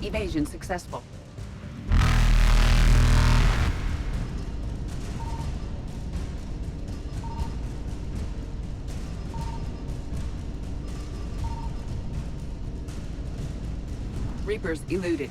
Evasion successful. Reapers eluded.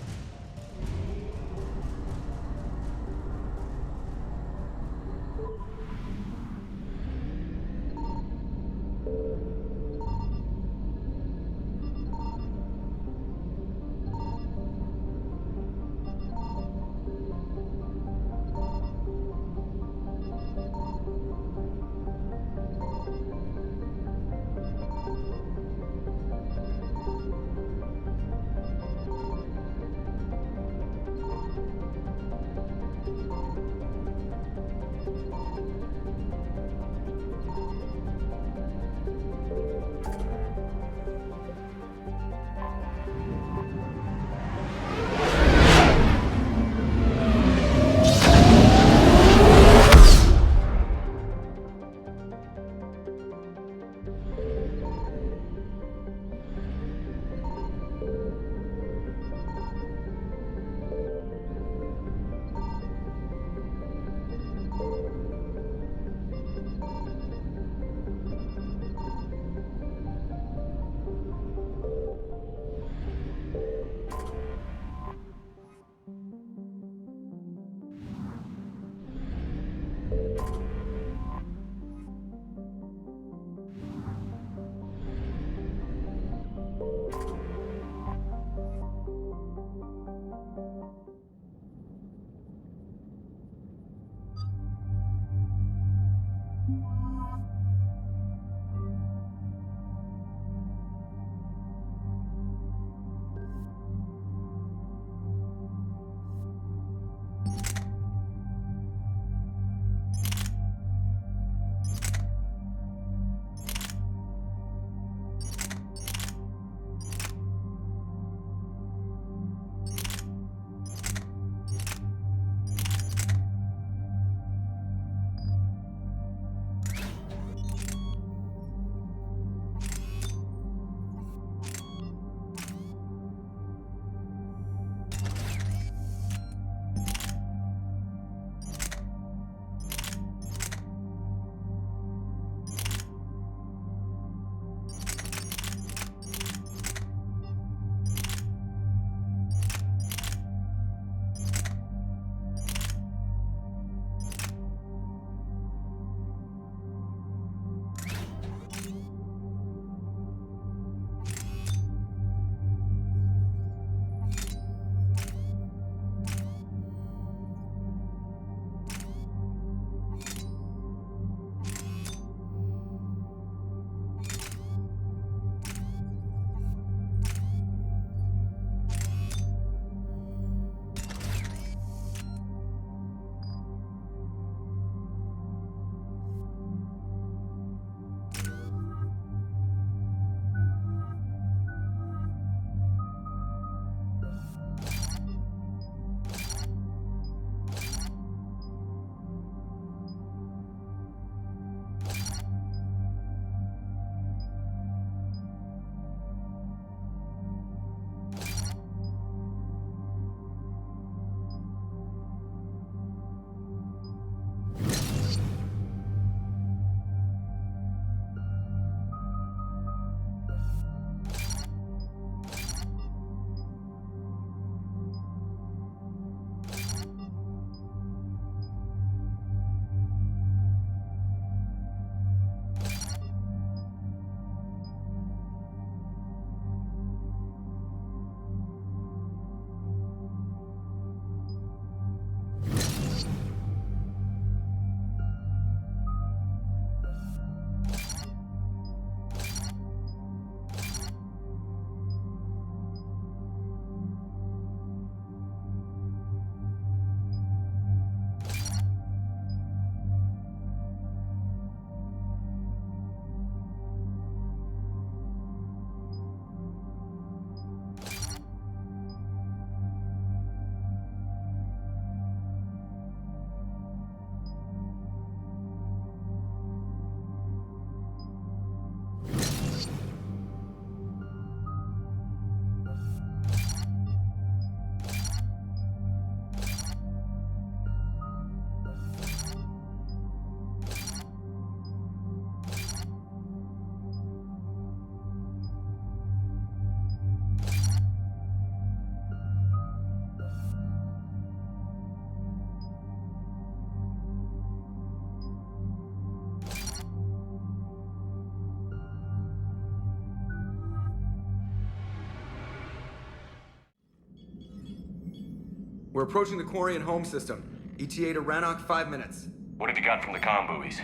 We're approaching the Quarian home system. ETA to Rannoch, 5 minutes. What have you got from the comm buoys?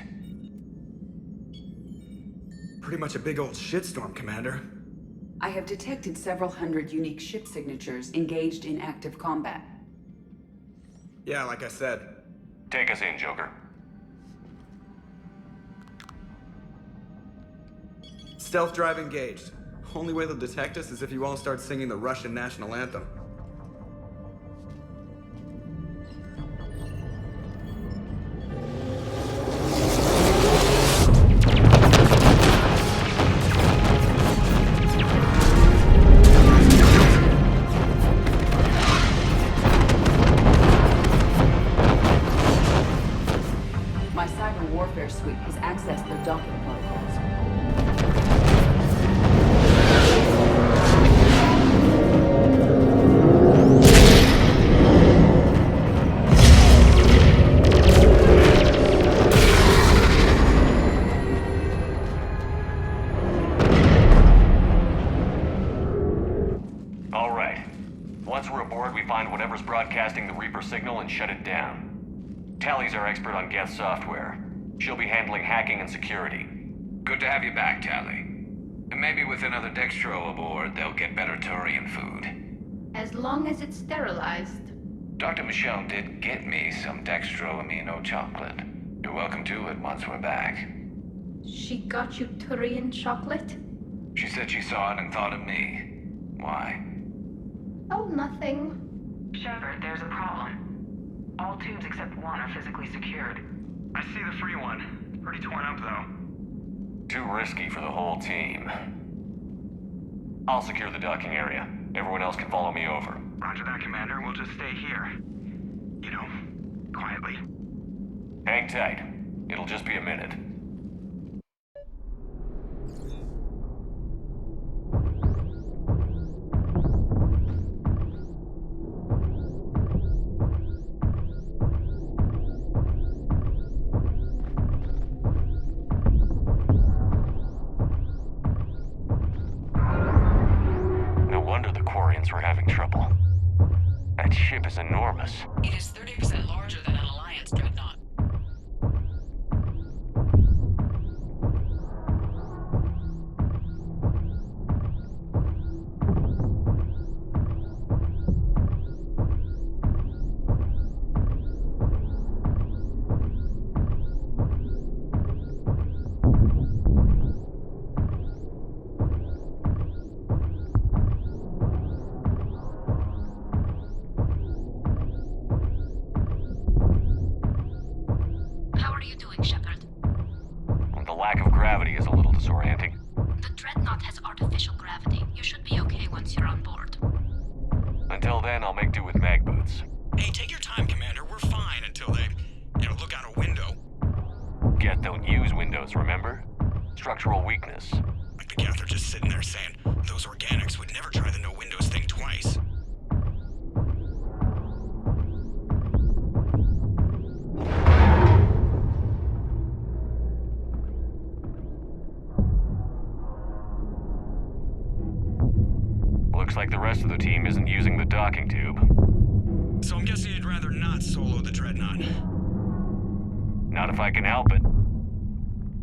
Pretty much a big old shitstorm, Commander. I have detected several hundred unique ship signatures engaged in active combat. Yeah, like I said. Take us in, Joker. Stealth drive engaged. Only way they'll detect us is if you all start singing the Russian national anthem. My cyber warfare suite has accessed their docking protocols. All right. Once we're aboard, we find whatever's broadcasting the Reaper signal and shut it down. Tally's our expert on Geth software. She'll be handling hacking and security. Good to have you back, Tally. And maybe with another Dextro aboard, they'll get better Turian food. As long as it's sterilized. Dr. Michelle did get me some Dextro amino chocolate. You're welcome to it once we're back. She got you Turian chocolate? She said she saw it and thought of me. Why? Oh, nothing. Shepard, there's a problem. All tubes except one are physically secured. I see the free one. Pretty torn up, though. Too risky for the whole team. I'll secure the docking area. Everyone else can follow me over. Roger that, Commander. We'll just stay here. You know, quietly. Hang tight. It'll just be a minute. No wonder the Quarians were having trouble. That ship is enormous. It is 30% larger than an Alliance Dreadnought. How are you doing, Shepard? The lack of gravity is a little disorienting. The Dreadnought has artificial gravity. You should be okay once you're on board. Until then, I'll make do with mag boots. Hey, take your time, Commander. We're fine until they, look out a window. Geth don't use windows, remember? Structural weakness. Like the Geth are just sitting there saying, those organics would never try the no windows thing twice. Looks like the rest of the team isn't using the docking tube. So I'm guessing you'd rather not solo the Dreadnought. Not if I can help it.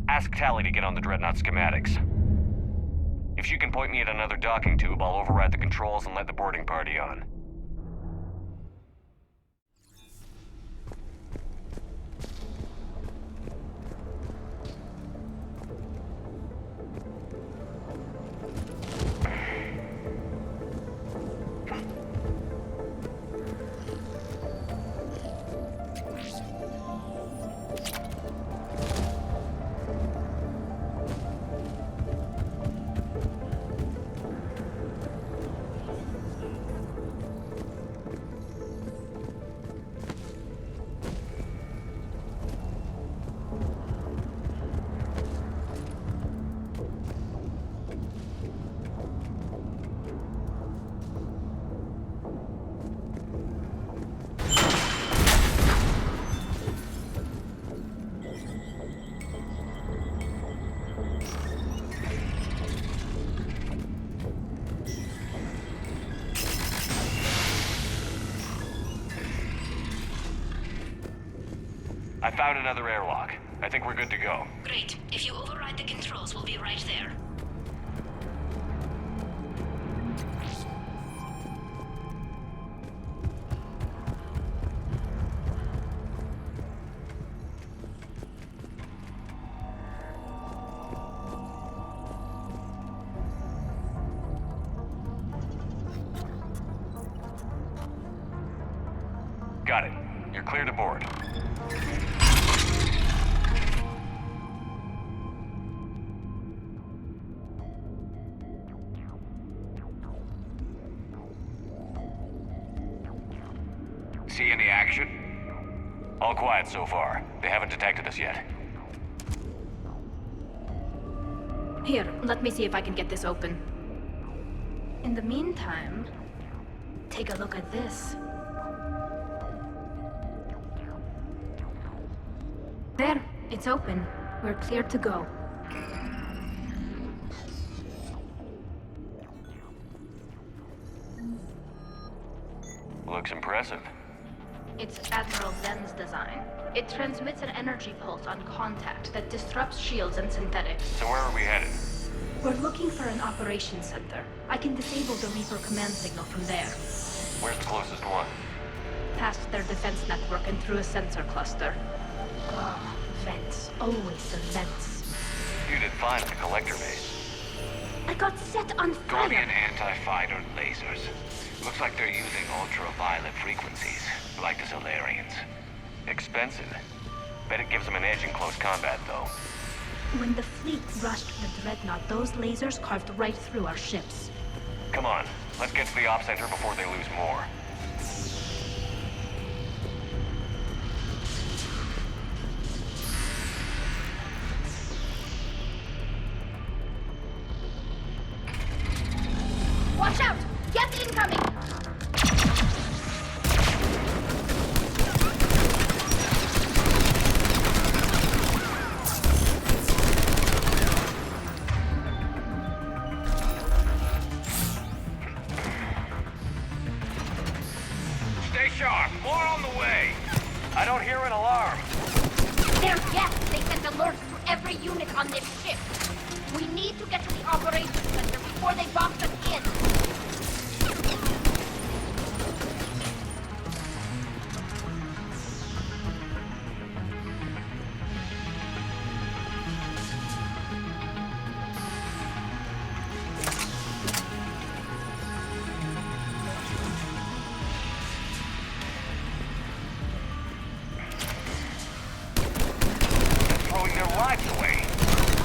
Ask Tally to get on the Dreadnought schematics. If she can point me at another docking tube, I'll override the controls and let the boarding party on. I found another airlock. I think we're good to go. Great. If you override the controls, we'll be right there. Got it. You're clear to board. See any action? All quiet so far. They haven't detected us yet. Here, let me see if I can get this open. In the meantime, take a look at this. There, it's open. We're clear to go. Looks impressive. It's Admiral Zen's design. It transmits an energy pulse on contact that disrupts shields and synthetics. So where are we headed? We're looking for an operations center. I can disable the Reaper command signal from there. Where's the closest one? Past their defense network and through a sensor cluster. Oh, vents. Always the vents. You did fine at the collector base. I got set on Guardian fire! anti-fighter lasers. Looks like they're using ultraviolet frequencies, like the Solarians. Expensive. Bet it gives them an edge in close combat, though. When the fleet rushed the Dreadnought, those lasers carved right through our ships. Come on, let's get to the op center before they lose more. Watch out! Geth incoming! Stay sharp. More on the way. I don't hear an alarm. They're Geth! They sent alerts to every unit on this ship. We need to get to the operations center before they box us in. Throwing their lives away.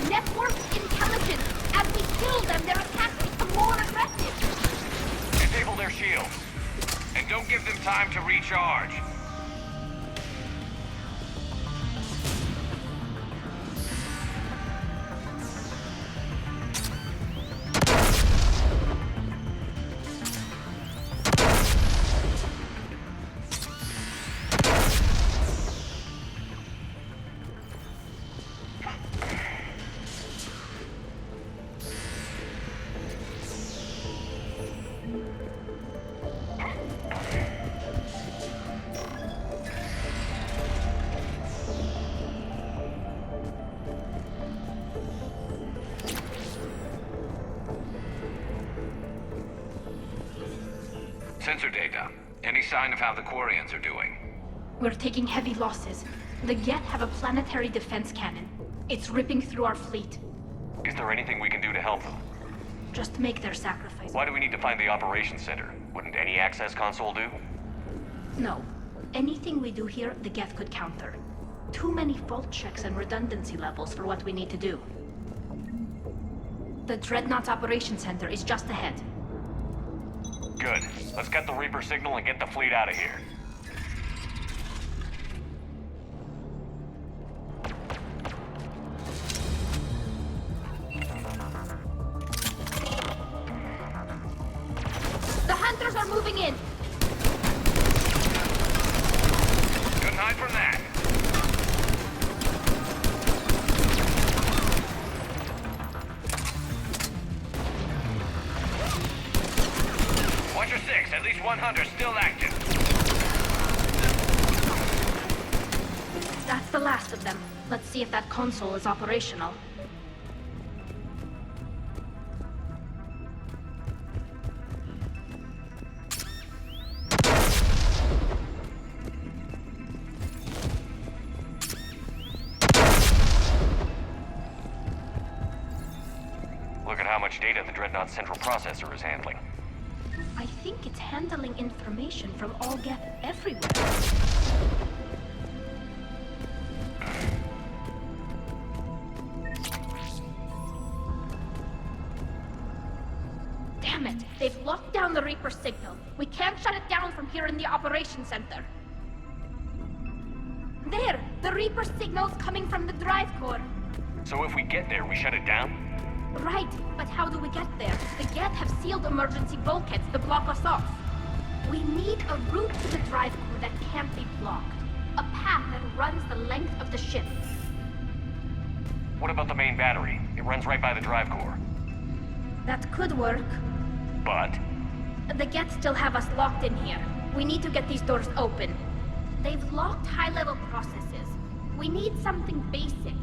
Network intelligence! As we kill them, their attacks become more aggressive! Disable their shields. And don't give them time to recharge. Sensor data. Any sign of how the Quarians are doing? We're taking heavy losses. The Geth have a planetary defense cannon. It's ripping through our fleet. Is there anything we can do to help them? Just make their sacrifice. Why do we need to find the operations center? Wouldn't any access console do? No. Anything we do here, the Geth could counter. Too many fault checks and redundancy levels for what we need to do. The Dreadnought Operations Center is just ahead. Good. Let's get the Reaper signal and get the fleet out of here. The hunters are moving in! Couldn't hide from that. Watch your six. At least one hunter still active. That's the last of them. Let's see if that console is operational. Look at how much data the Dreadnought central processor is handling. I think it's handling information from all Geth everywhere. Damn it! They've locked down the Reaper signal. We can't shut it down from here in the operations center. There! The Reaper signal's coming from the drive core. So if we get there, we shut it down? Right, but how do we get there? The Geth have sealed emergency bulkheads to block us off. We need a route to the drive core that can't be blocked. A path that runs the length of the ship. What about the main battery? It runs right by the drive core. That could work. But The Geth still have us locked in here. We need to get these doors open. They've locked high-level processes. We need something basic.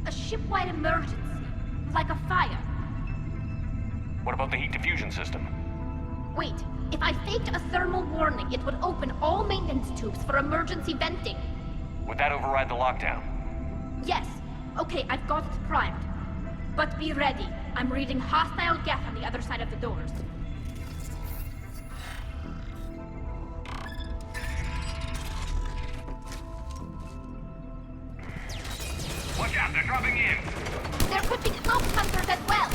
A ship-wide emergency. Like a fire. what about the heat diffusion system? Wait, if I faked a thermal warning, it would open all maintenance tubes for emergency venting. Would that override the lockdown? Yes. Okay, I've got it primed. But be ready. I'm reading hostile Geth on the other side of the doors. Watch out, they're dropping in! There could be cloak hunters as well.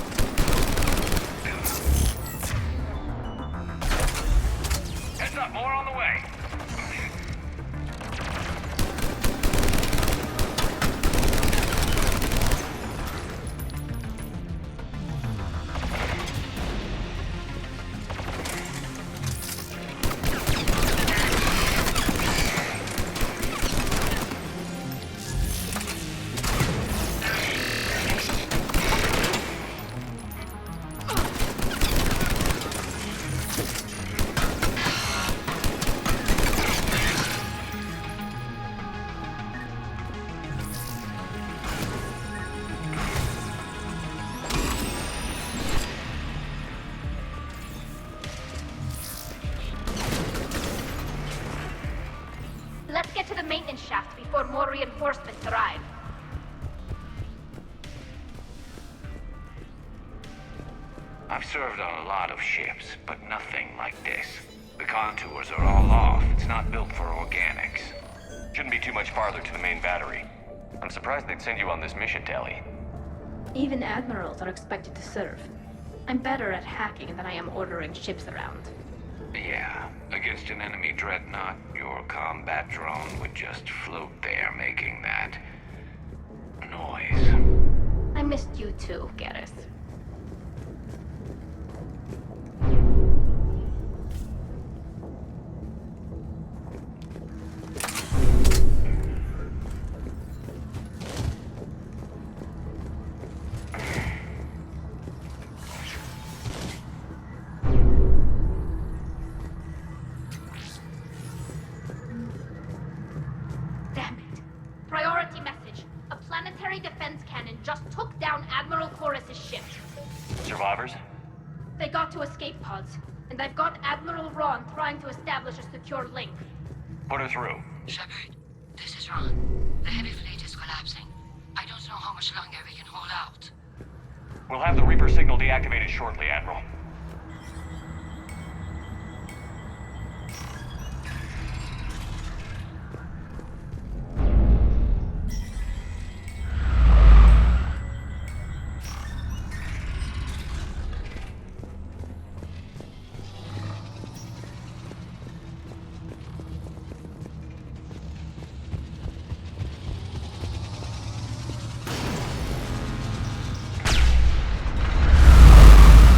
Heads up, more on the way! Let's get to the maintenance shaft before more reinforcements arrive. I've served on a lot of ships, but nothing like this. The contours are all off. It's not built for organics. Shouldn't be too much farther to the main battery. I'm surprised they'd send you on this mission, Tally. Even admirals are expected to serve. I'm better at hacking than I am ordering ships around. Yeah, against an enemy dreadnought, your combat drone would just float there making that noise. I missed you too, Gareth. Damn it. Priority message. A planetary defense cannon just took down Admiral Chorus's ship. Survivors? They got to escape pods, and I've got Admiral Ron trying to establish a secure link. Put her through. Shepard, this is Ron. The heavy fleet is collapsing. I don't know how much longer we can hold out. We'll have the Reaper signal deactivated shortly, Admiral.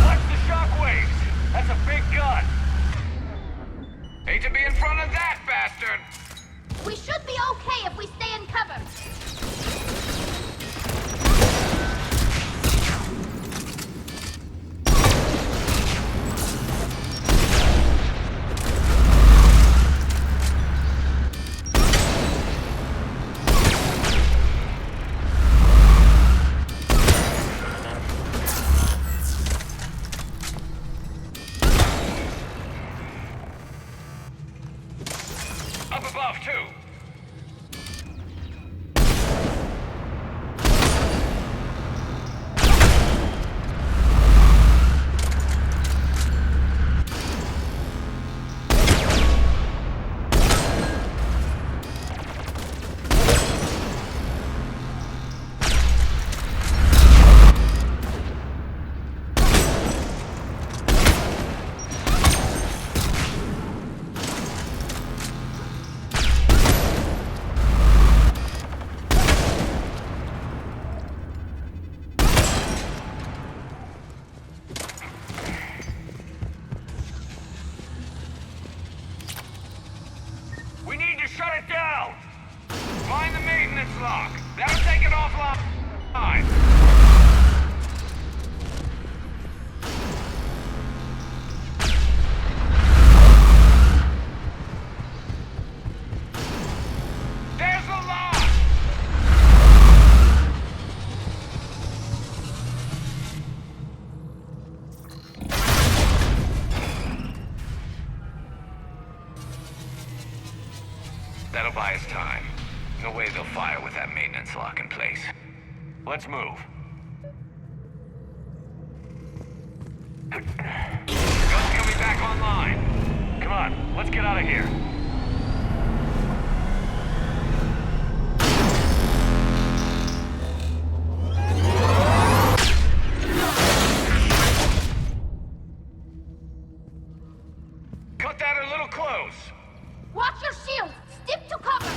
Watch the shot! That'll buy us time. No way they'll fire with that maintenance lock in place. Let's move. Gun's coming back online. Come on, let's get out of here. Cut that a little close. Watch your shield! Stick to cover!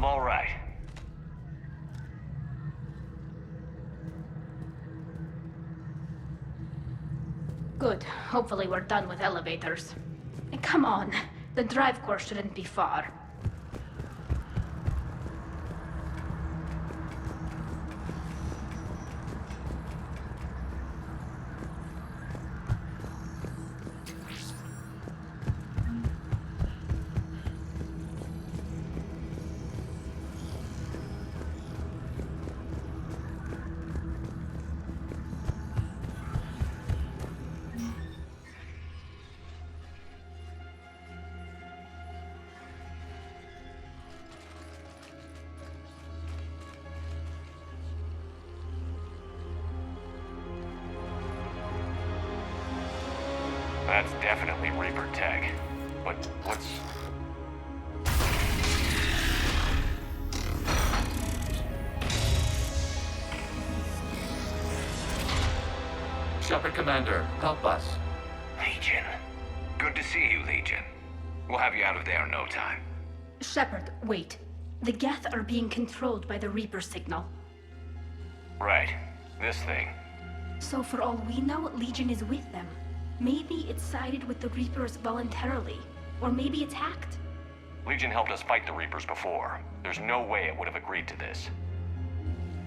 I'm all right. Good. Hopefully we're done with elevators. And come on, the drive course shouldn't be far. That's definitely Reaper tech. But what's... Shepard Commander, help us. Legion. Good to see you, Legion. We'll have you out of there in no time. Shepard, wait. The Geth are being controlled by the Reaper signal. Right. This thing. So for all we know, Legion is with them. Maybe it sided with the Reapers voluntarily. Or maybe it's hacked. Legion helped us fight the Reapers before. There's no way it would have agreed to this.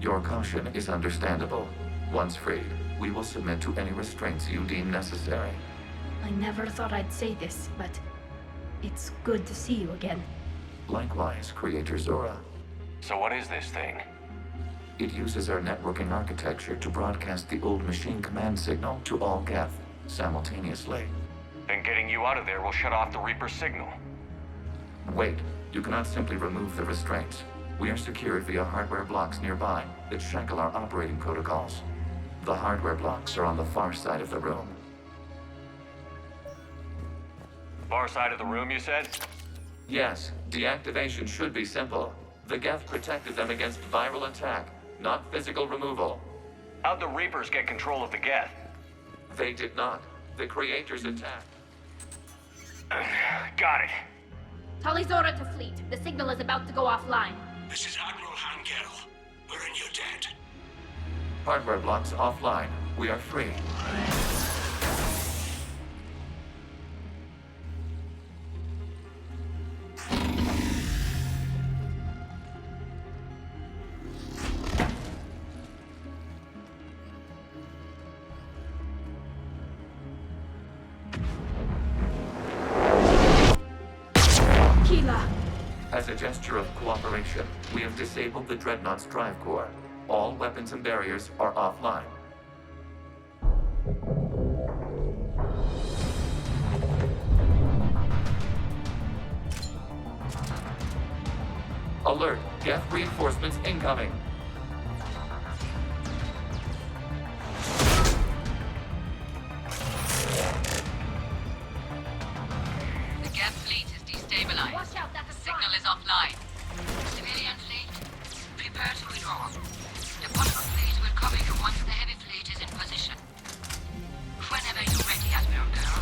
Your caution is understandable. Once freed, we will submit to any restraints you deem necessary. I never thought I'd say this, but it's good to see you again. Likewise, Creator Zora. So what is this thing? It uses our networking architecture to broadcast the old machine command signal to all Geth simultaneously. Then getting you out of there will shut off the Reaper signal. Wait, you cannot simply remove the restraints. We are secured via hardware blocks nearby that shackle our operating protocols. The hardware blocks are on the far side of the room. Far side of the room, you said? Yes, deactivation should be simple. The Geth protected them against viral attack, not physical removal. How'd the Reapers get control of the Geth? They did not. The Creators attacked. Got it. Tali Zora to fleet. The signal is about to go offline. This is Admiral Hangel. We're in your debt. Hardware blocks offline. We are free. As a gesture of cooperation, we have disabled the Dreadnaught's drive core. All weapons and barriers are offline. Alert! Geth reinforcements incoming! The Geth fleet is destabilized. Watch out, that's a Signal is offline. Civilian fleet, prepare to withdraw. The bottom fleet will cover you once the heavy fleet is in position. Whenever you're ready, Admiral Girl.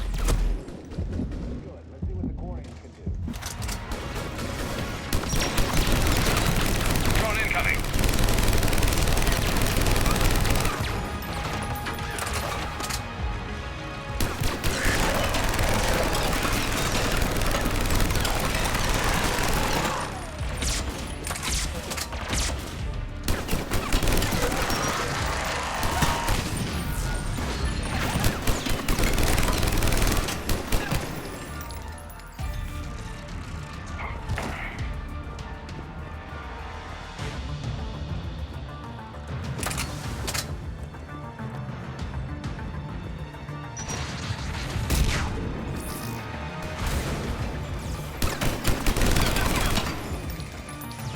Drone incoming.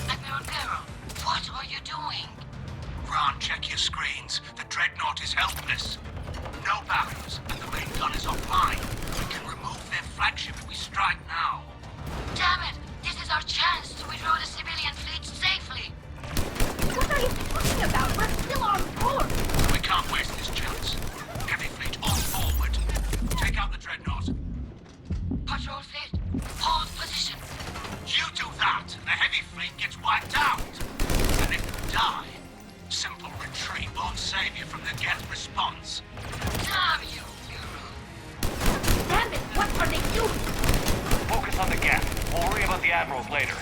Admiral Girl, what are you doing? Ron, check your screens. The Dreadnought is helpless. No barriers, and the main gun is offline. We can remove their flagship if we strike now. Damn it! This is our chance to withdraw the civilian fleet safely. What are you talking about? We're still on board. We can't waste this chance. Heavy fleet all forward. Take out the Dreadnought. Patrol fleet, hold position. You do that, and the heavy fleet gets wiped out. And if you die, simple retreat won't save you from the Geth response. Damn you, Guru. Damn it, what are they doing? Focus on the Geth. We'll worry about the admirals later.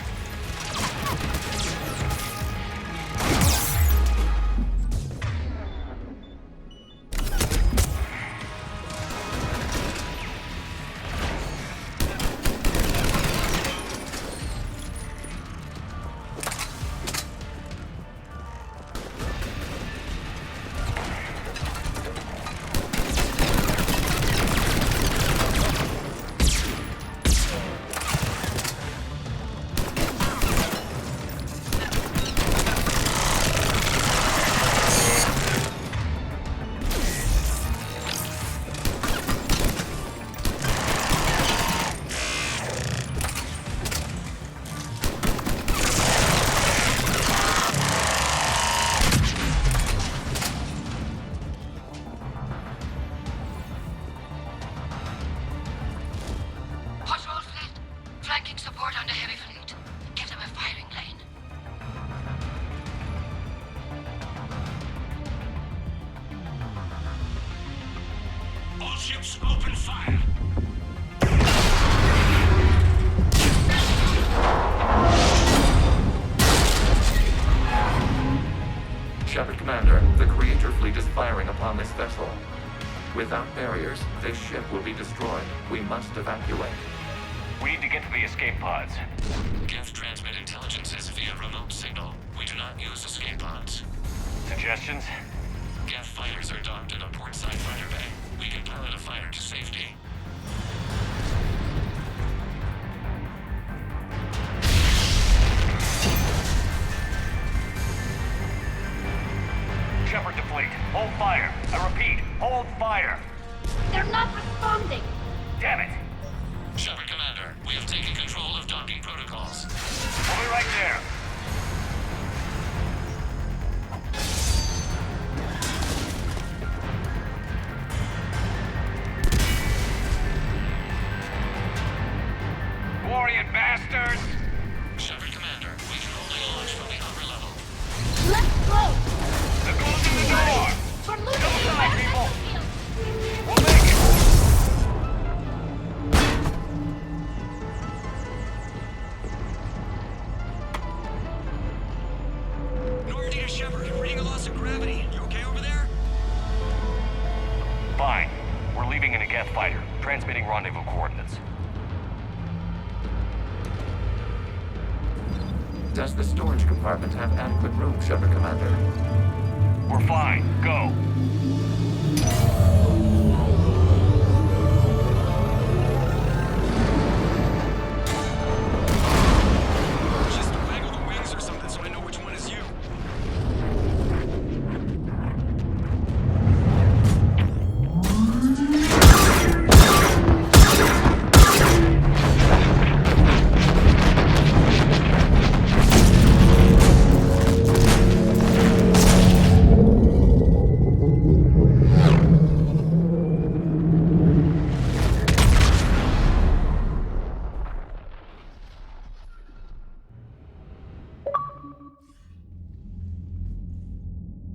Without barriers, this ship will be destroyed. We must evacuate. We need to get to the escape pods. Geth transmit intelligences via remote signal. We do not use escape pods. Suggestions? Geth fighters are docked in a portside fighter bay. We can pilot a fighter to safety. Shepard to fleet. Hold fire. I repeat, hold fire. They're not responding. Damn it. Shepard Commander, we have taken control of docking protocols. We'll be right there. Glorious bastards! Shepard Commander, we can only launch from the upper level. Let's go! They're closing the door! We're losing Don't the die, people! battlefield! We'll make it! Normandy to Shepard, reading a loss of gravity. You okay over there? Fine. We're leaving in a Geth fighter, transmitting rendezvous coordinates. Does the storage compartment have adequate room, Shepard Commander? We're fine. Go. Just waggle the wings or something so I know which one is you.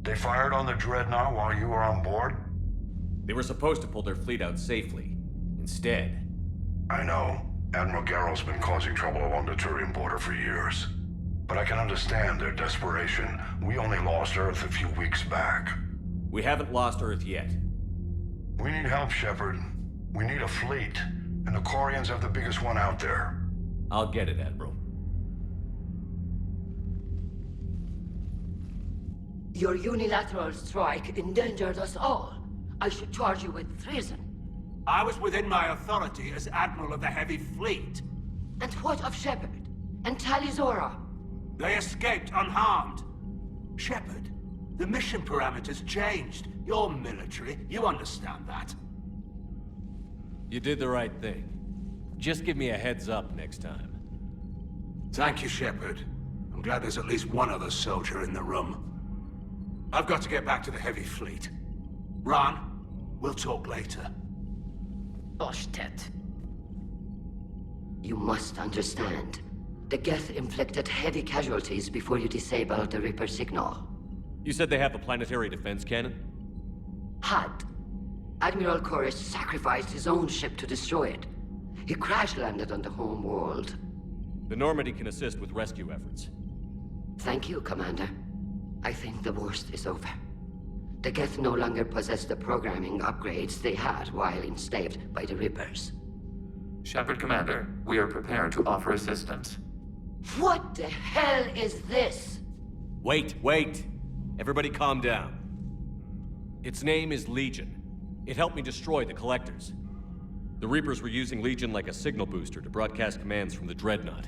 They fired on the Dreadnought while you were on board? They were supposed to pull their fleet out safely. Instead... I know. Admiral Garrow's been causing trouble along the Turian border for years. But I can understand their desperation. We only lost Earth a few weeks back. We haven't lost Earth yet. We need help, Shepard. We need a fleet. And the Quarians have the biggest one out there. I'll get it, Admiral. Your unilateral strike endangered us all. I should charge you with treason. I was within my authority as Admiral of the Heavy Fleet. And what of Shepard? And Talizora? They escaped unharmed. Shepard, the mission parameters changed. You're military, you understand that. You did the right thing. Just give me a heads up next time. Thank you, Shepard. I'm glad there's at least one other soldier in the room. I've got to get back to the Heavy Fleet. Ron, we'll talk later. Oshtet. You must understand. The Geth inflicted heavy casualties before you disabled the Reaper signal. You said they have a planetary defense cannon? Had. Admiral Koresh sacrificed his own ship to destroy it. He crash-landed on the home world. The Normandy can assist with rescue efforts. Thank you, Commander. I think the worst is over. The Geth no longer possess the programming upgrades they had while enslaved by the Reapers. Shepard Commander, we are prepared to offer assistance. What the hell is this? Wait! Everybody calm down. Its name is Legion. It helped me destroy the Collectors. The Reapers were using Legion like a signal booster to broadcast commands from the Dreadnought.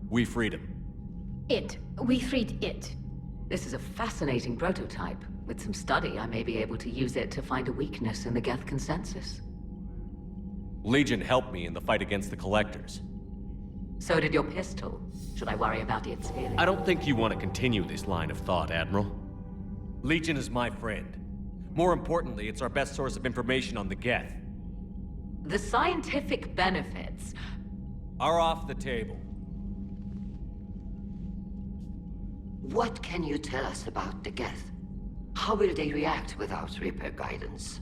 We freed him. We freed it. This is a fascinating prototype. With some study, I may be able to use it to find a weakness in the Geth consensus. Legion helped me in the fight against the Collectors. So did your pistol. Should I worry about its feelings? I don't think you want to continue this line of thought, Admiral. Legion is my friend. More importantly, it's our best source of information on the Geth. The scientific benefits are off the table. What can you tell us about the Geth? How will they react without Reaper guidance?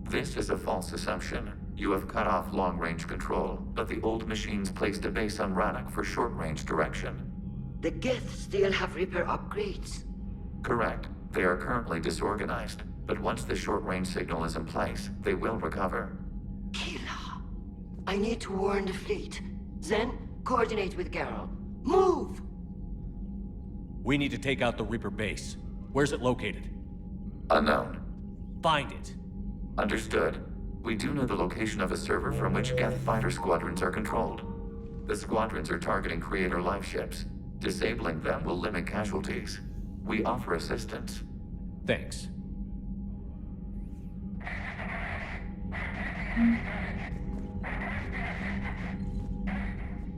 This is a false assumption. You have cut off long-range control, but the old machines placed a base on Rannoch for short-range direction. The Geth still have Reaper upgrades? Correct. They are currently disorganized. But once the short-range signal is in place, they will recover. Kila, I need to warn the fleet. Zen, coordinate with Geralt. Move! We need to take out the Reaper base. Where's it located? Unknown. Find it. Understood. We do know the location of a server from which Geth fighter squadrons are controlled. The squadrons are targeting Creator life ships. Disabling them will limit casualties. We offer assistance. Thanks.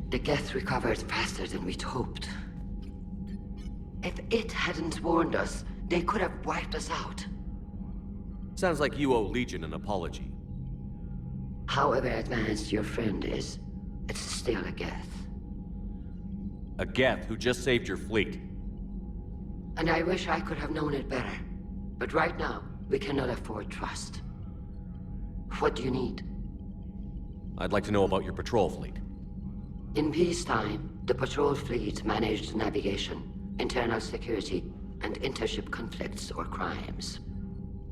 The Geth recovered faster than we'd hoped. If it hadn't warned us, they could have wiped us out. Sounds like you owe Legion an apology. However advanced your friend is, it's still a Geth. A Geth who just saved your fleet. And I wish I could have known it better. But right now, we cannot afford trust. What do you need? I'd like to know about your patrol fleet. In peacetime, the patrol fleet managed navigation, internal security, and intership conflicts or crimes.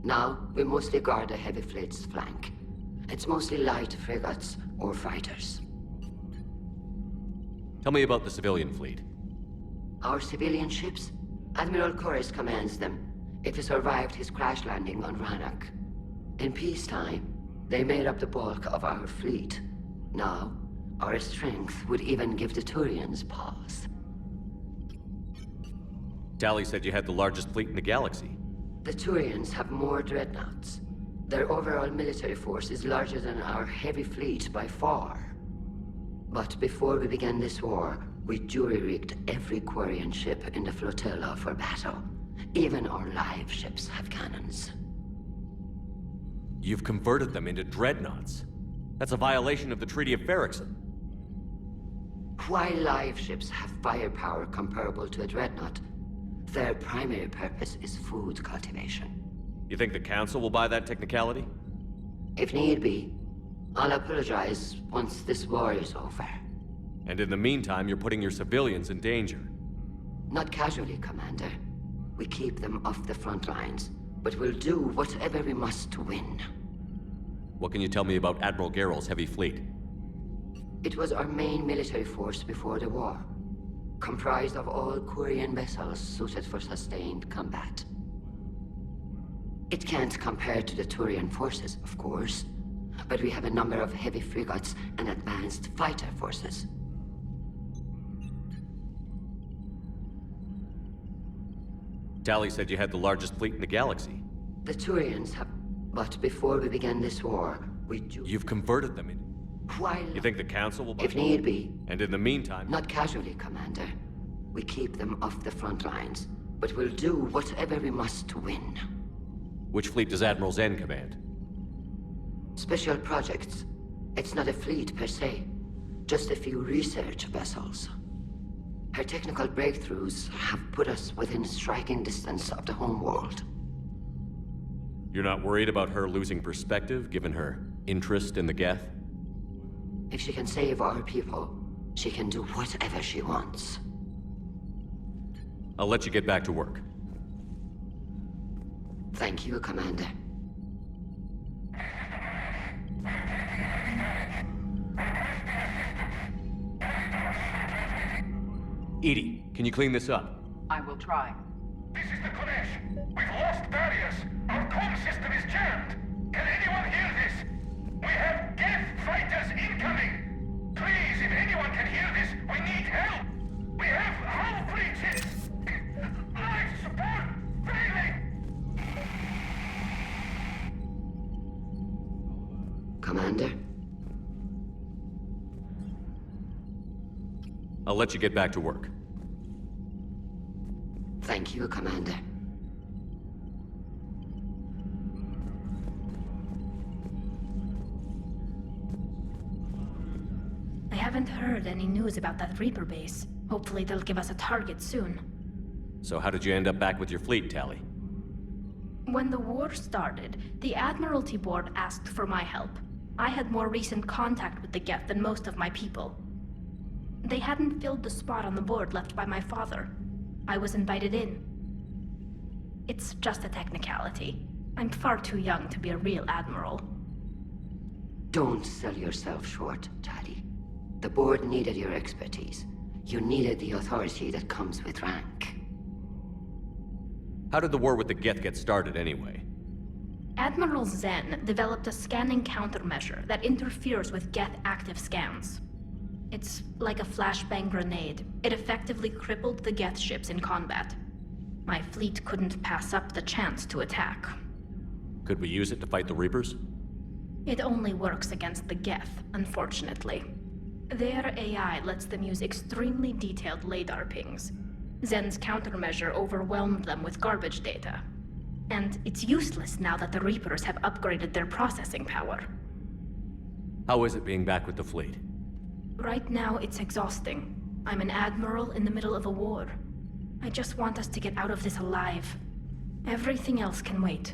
Now, we mostly guard the heavy fleet's flank. It's mostly light frigates or fighters. Tell me about the civilian fleet. Our civilian ships? Admiral Corus commands them. If he survived his crash landing on Rannoch. In peacetime, they made up the bulk of our fleet. Now, our strength would even give the Turians pause. Tali said you had the largest fleet in the galaxy. The Turians have more dreadnoughts. Their overall military force is larger than our heavy fleet by far. But before we began this war, we jury-rigged every Quarian ship in the flotilla for battle. Even our live ships have cannons. You've converted them into dreadnoughts. That's a violation of the Treaty of Ferrixon. While live ships have firepower comparable to a dreadnought, their primary purpose is food cultivation. You think the Council will buy that technicality? If need be, I'll apologize once this war is over. And in the meantime, you're putting your civilians in danger. Not casually, Commander. We keep them off the front lines, but we'll do whatever we must to win. What can you tell me about Admiral Geralt's heavy fleet? It was our main military force before the war, comprised of all Quarian vessels suited for sustained combat. It can't compare to the Turian forces, of course, but we have a number of heavy frigates and advanced fighter forces. Tali said you had the largest fleet in the galaxy. The Turians have... But before we began this war, You've converted them in... While... You think the Council will... If need be. And in the meantime... Not casually, Commander. We keep them off the front lines, but we'll do whatever we must to win. Which fleet does Admiral Zen command? Special projects. It's not a fleet per se, just a few research vessels. Her technical breakthroughs have put us within striking distance of the homeworld. You're not worried about her losing perspective, given her interest in the Geth? If she can save our people, she can do whatever she wants. I'll let you get back to work. Thank you, Commander. Edie, can you clean this up? I will try. This is the Kodesh. We've lost barriers. Our comm system is jammed. Can anyone hear this? We have Geth fighters incoming. Please, if anyone can hear this, we need help. We have hull breaches. Life support failing. Commander? I'll let you get back to work. Thank you, Commander. I haven't heard any news about that Reaper base. Hopefully they'll give us a target soon. So how did you end up back with your fleet, Tali? When the war started, the Admiralty Board asked for my help. I had more recent contact with the Geth than most of my people. They hadn't filled the spot on the board left by my father. I was invited in. It's just a technicality. I'm far too young to be a real admiral. Don't sell yourself short, Tali. The board needed your expertise. You needed the authority that comes with rank. How did the war with the Geth get started anyway? Admiral Zen developed a scanning countermeasure that interferes with Geth active scans. It's like a flashbang grenade. It effectively crippled the Geth ships in combat. My fleet couldn't pass up the chance to attack. Could we use it to fight the Reapers? It only works against the Geth, unfortunately. Their AI lets them use extremely detailed LADAR pings. Zen's countermeasure overwhelmed them with garbage data. And it's useless now that the Reapers have upgraded their processing power. How is it being back with the fleet? Right now, it's exhausting. I'm an admiral in the middle of a war. I just want us to get out of this alive. Everything else can wait.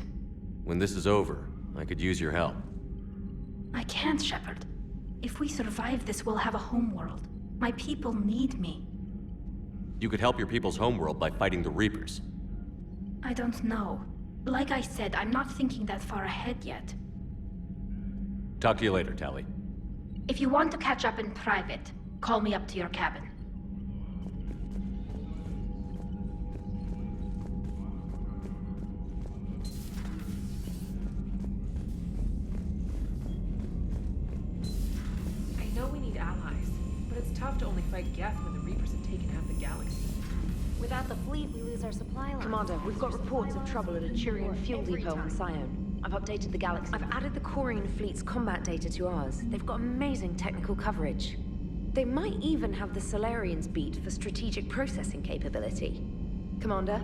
When this is over, I could use your help. I can't, Shepard. If we survive this, we'll have a homeworld. My people need me. You could help your people's homeworld by fighting the Reapers. I don't know. Like I said, I'm not thinking that far ahead yet. Talk to you later, Tali. If you want to catch up in private, call me up to your cabin. I know we need allies, but it's tough to only fight Geth when the Reapers have taken half the galaxy. Without the fleet, we lose our supply line. Commander, we've got reports of trouble at a Turian fuel depot on Scion. I've updated the galaxy. I've added the Corian fleet's combat data to ours. They've got amazing technical coverage. They might even have the Solarians beat for strategic processing capability. Commander?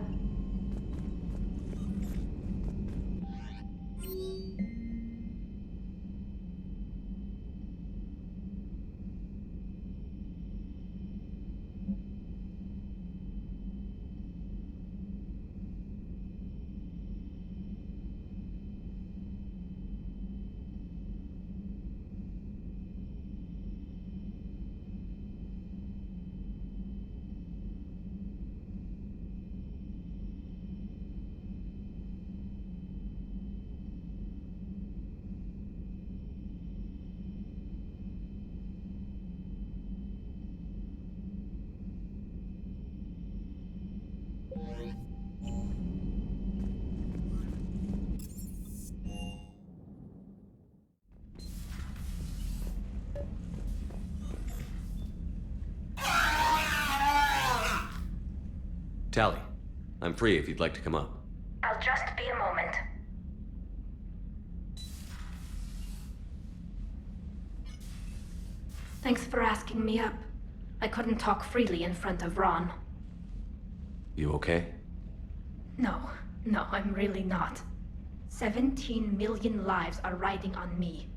Tali, I'm free if you'd like to come up. I'll just be a moment. Thanks for asking me up. I couldn't talk freely in front of Ron. You okay? No, I'm really not. 17 million lives are riding on me.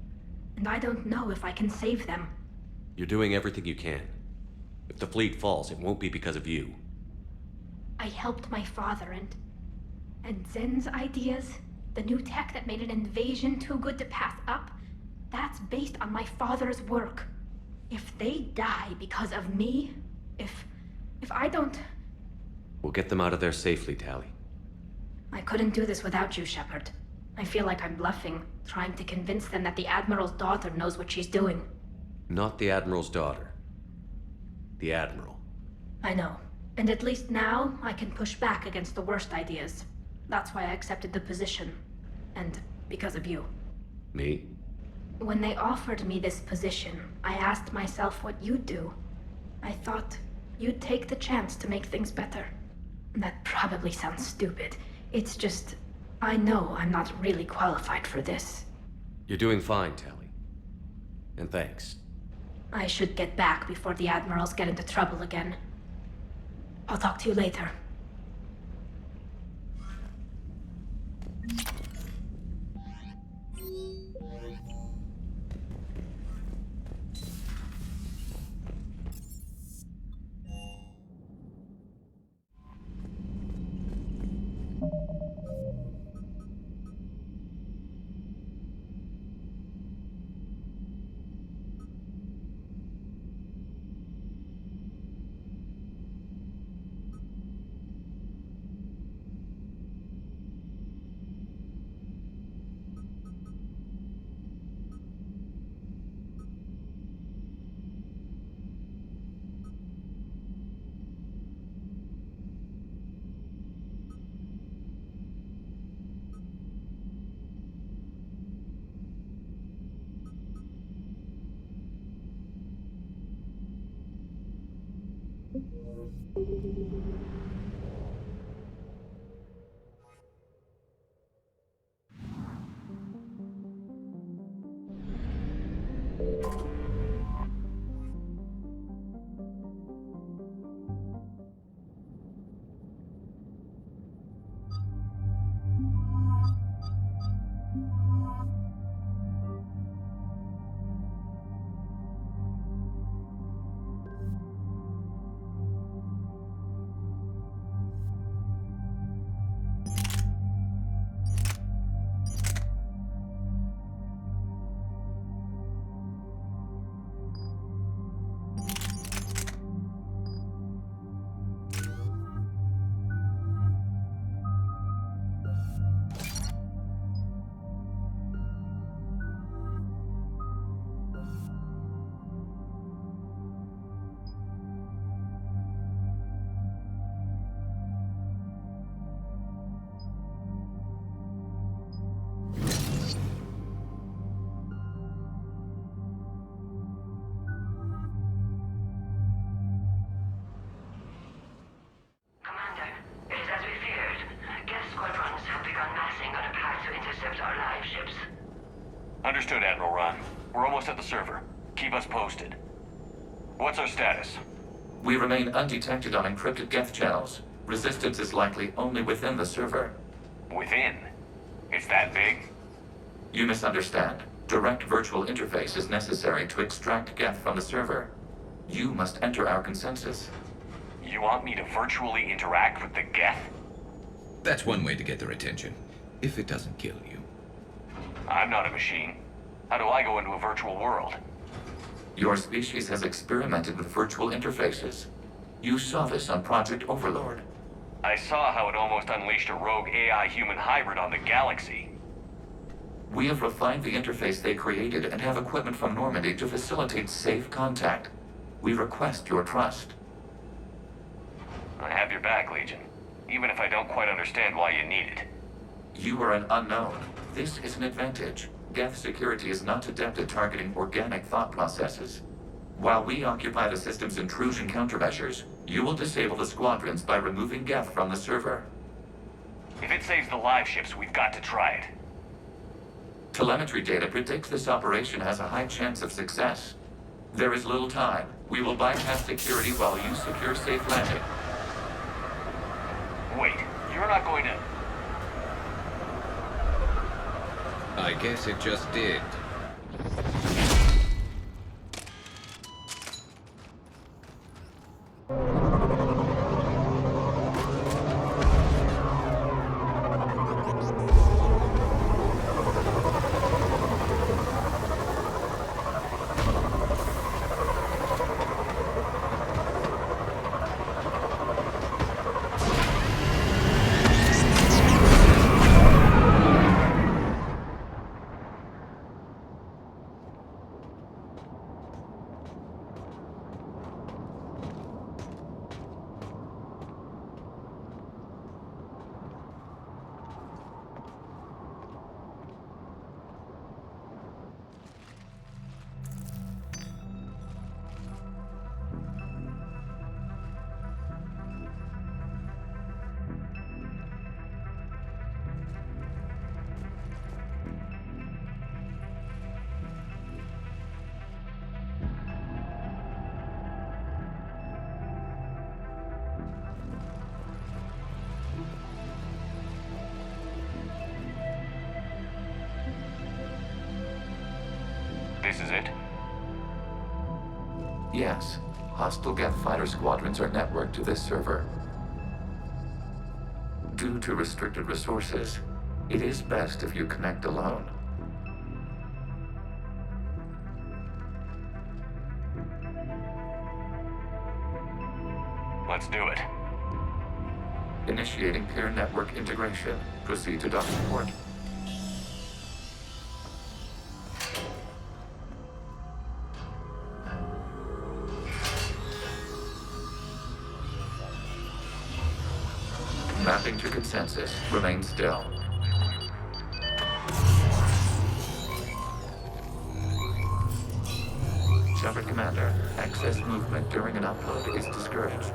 And I don't know if I can save them. You're doing everything you can. If the fleet falls, it won't be because of you. I helped my father and Zen's ideas, the new tech that made an invasion too good to pass up, that's based on my father's work. If they die because of me, if I don't... We'll get them out of there safely, Tali. I couldn't do this without you, Shepard. I feel like I'm bluffing, trying to convince them that the Admiral's daughter knows what she's doing. Not the Admiral's daughter. The Admiral. I know. And at least now, I can push back against the worst ideas. That's why I accepted the position. And because of you. Me? When they offered me this position, I asked myself what you'd do. I thought you'd take the chance to make things better. That probably sounds stupid. It's just, I know I'm not really qualified for this. You're doing fine, Tali. And thanks. I should get back before the Admirals get into trouble again. I'll talk to you later. Understood, Admiral Ron. We're almost at the server. Keep us posted. What's our status? We remain undetected on encrypted Geth channels. Resistance is likely only within the server. Within? It's that big? You misunderstand. Direct virtual interface is necessary to extract Geth from the server. You must enter our consensus. You want me to virtually interact with the Geth? That's one way to get their attention, if it doesn't kill you. I'm not a machine. How do I go into a virtual world? Your species has experimented with virtual interfaces. You saw this on Project Overlord. I saw how it almost unleashed a rogue AI-human hybrid on the galaxy. We have refined the interface they created and have equipment from Normandy to facilitate safe contact. We request your trust. I have your back, Legion. Even if I don't quite understand why you need it. You are an unknown. This is an advantage. Geth security is not adept at targeting organic thought processes. While we occupy the system's intrusion countermeasures, you will disable the squadrons by removing Geth from the server. If it saves the live ships, we've got to try it. Telemetry data predicts this operation has a high chance of success. There is little time. We will bypass security while you secure safe landing. Wait, you're not going to... I guess it just did. This is it? Yes. Hostile Geth fighter squadrons are networked to this server. Due to restricted resources, it is best if you connect alone. Let's do it. Initiating peer network integration. Proceed to docking port. Mapping to consensus. Remain still. Shepard Commander, excess movement during an upload is discouraged.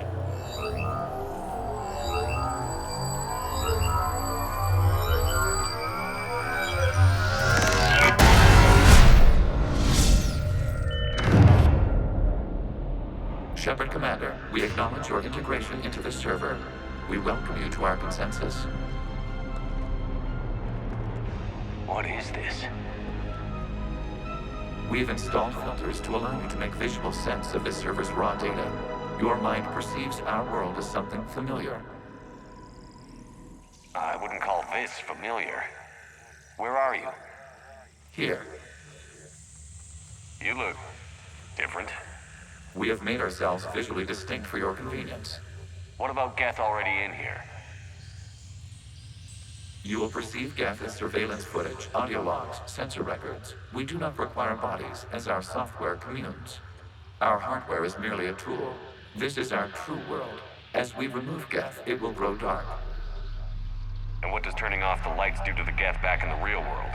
Shepard Commander, we acknowledge your integration into the server. We welcome you to our consensus. What is this? We've installed filters to allow you to make visual sense of this server's raw data. Your mind perceives our world as something familiar. I wouldn't call this familiar. Where are you? Here. You look different. We have made ourselves visually distinct for your convenience. What about Geth already in here? You will perceive Geth as surveillance footage, audio logs, sensor records. We do not require bodies, as our software communes. Our hardware is merely a tool. This is our true world. As we remove Geth, it will grow dark. And what does turning off the lights do to the Geth back in the real world?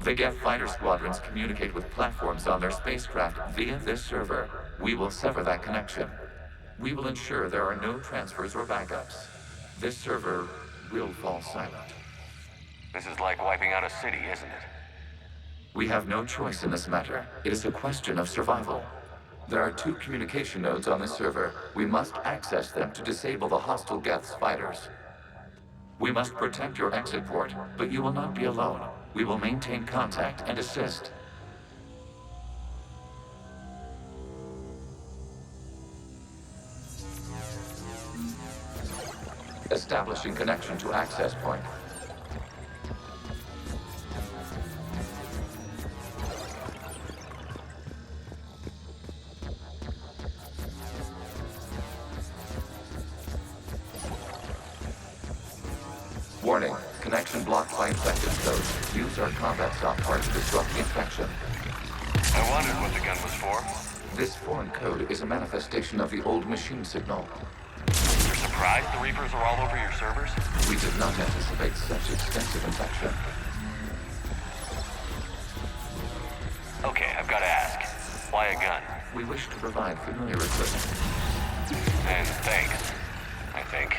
The Geth fighter squadrons communicate with platforms on their spacecraft via this server. We will sever that connection. We will ensure there are no transfers or backups. This server will fall silent. This is like wiping out a city, isn't it? We have no choice in this matter. It is a question of survival. There are 2 communication nodes on this server. We must access them to disable the hostile Geth's fighters. We must protect your exit port, but you will not be alone. We will maintain contact and assist. Establishing connection to access point. Warning, connection blocked by infected codes. Use our combat software to disrupt the infection. I wondered what the gun was for. This foreign code is a manifestation of the old machine signal. You're surprised the Reapers are all over your servers? We did not anticipate such extensive infection. Okay, I've got to ask. Why a gun? We wish to provide familiar equipment. And thanks, I think.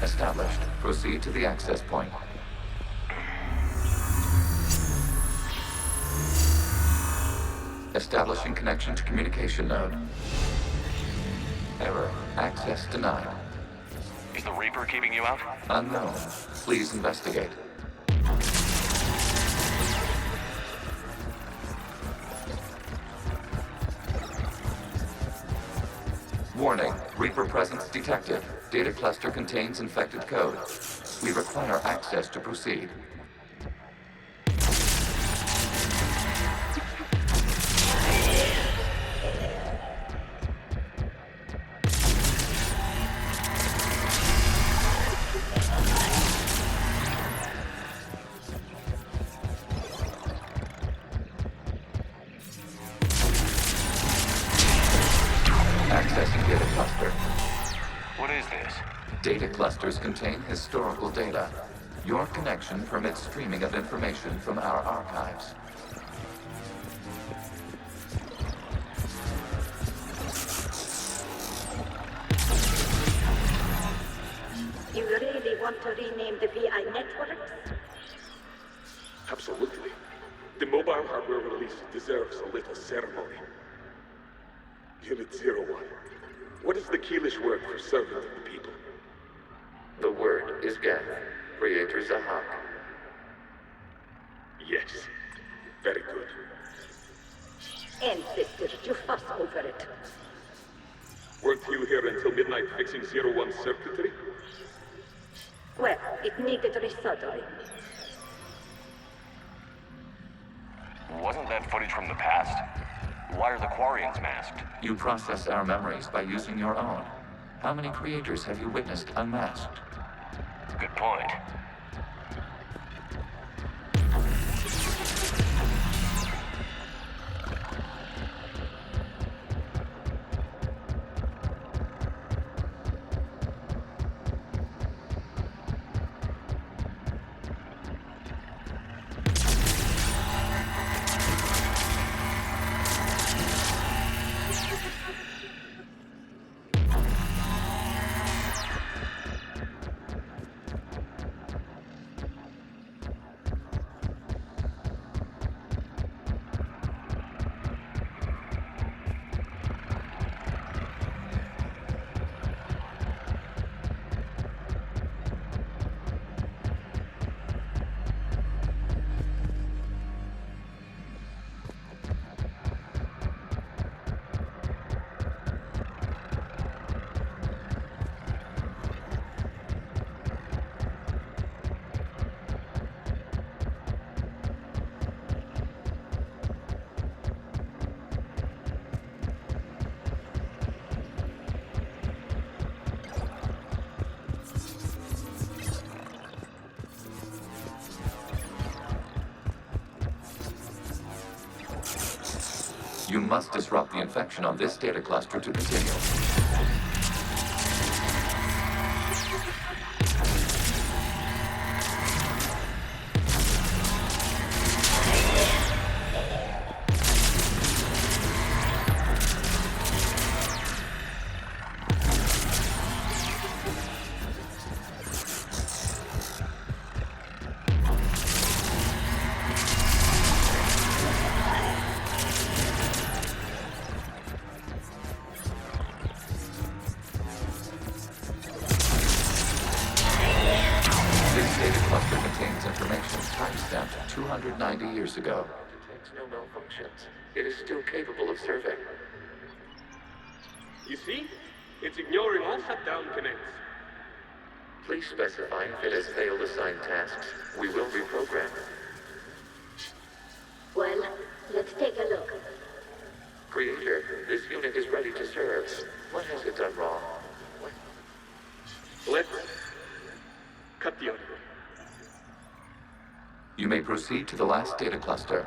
Established. Proceed to the access point. Establishing connection to communication node. Error. Access denied. Is the Reaper keeping you out? Unknown. Please investigate. Warning. Reaper presence detected. Data cluster contains infected code. We require access to proceed. Accessing data cluster. What is this? Data clusters contain historical data. Your connection permits streaming of information from our archives. You really want to rename the VI networks? Absolutely. The mobile hardware release deserves a little ceremony. Unit 01. What is the Keelish word for servant of the people? The word is Geth, Creator Zahak. Yes. Very good. Ancestors, you fuss over it. Weren't you here until midnight fixing 01 circuitry? Well, it needed resoldering. Wasn't that footage from the past? Why are the Quarians masked? You process our memories by using your own. How many creators have you witnessed unmasked? Good point. You must disrupt the infection on this data cluster to continue. Timestamped 290 years ago. Detects no malfunctions. It is still capable of serving. You see? It's ignoring all shutdown connects. Please specify if it has failed assigned tasks. We will reprogram. Well, let's take a look. Creator, this unit is ready to serve. What has it done wrong? Let's cut the audio. You may proceed to the last data cluster.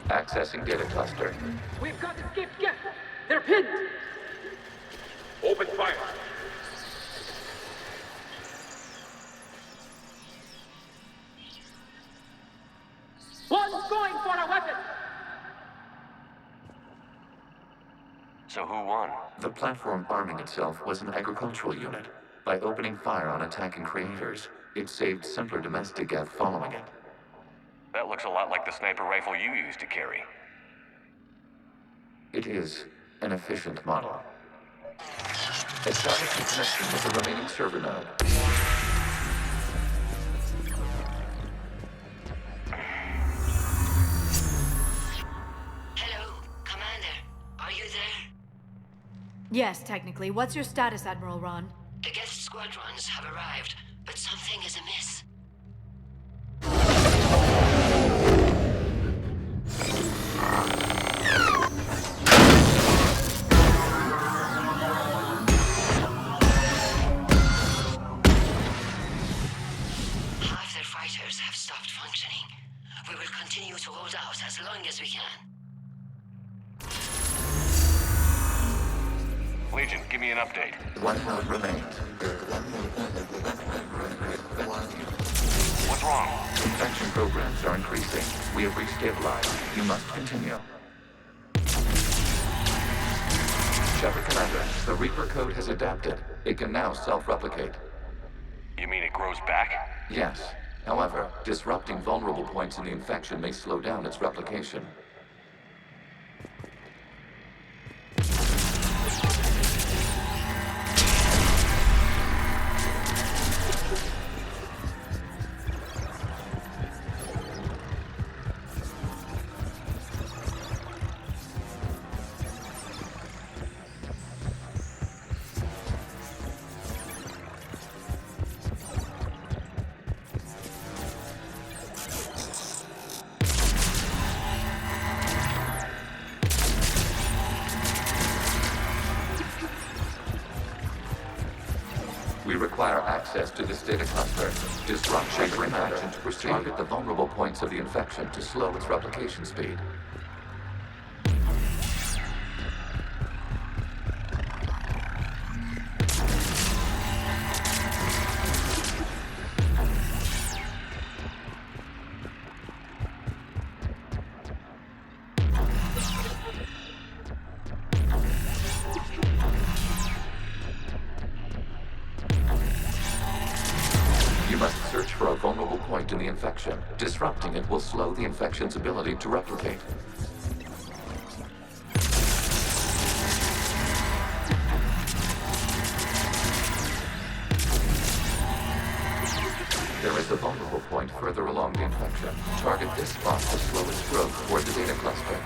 Accessing data cluster. We've got escaped Geth. They're pinned. Open fire. One's going for a weapon. So who won? The platform arming itself was an agricultural unit. By opening fire on attacking creators, it saved simpler domestic Geth following it. That looks a lot like the sniper rifle you used to carry. It is an efficient model. Establish a connection with the remaining server node. Hello, Commander. Are you there? Yes, technically. What's your status, Admiral Ron? The Geth squadrons have arrived, but something is amiss. Half their fighters have stopped functioning. We will continue to hold out as long as we can. Legion, give me an update. One node remains. What's wrong? Infection programs are increasing. We have restabilized. You must continue. Shepard Commander, the Reaper code has adapted. It can now self-replicate. You mean it grows back? Yes. However, disrupting vulnerable points in the infection may slow down its replication. We require access to this data cluster. Disrupt the infection to proceed. Target the vulnerable points of the infection to slow its replication speed. You must search for a vulnerable point in the infection. Disrupting it will slow the infection's ability to replicate. There is a vulnerable point further along the infection. Target this spot to slow its growth toward the data cluster.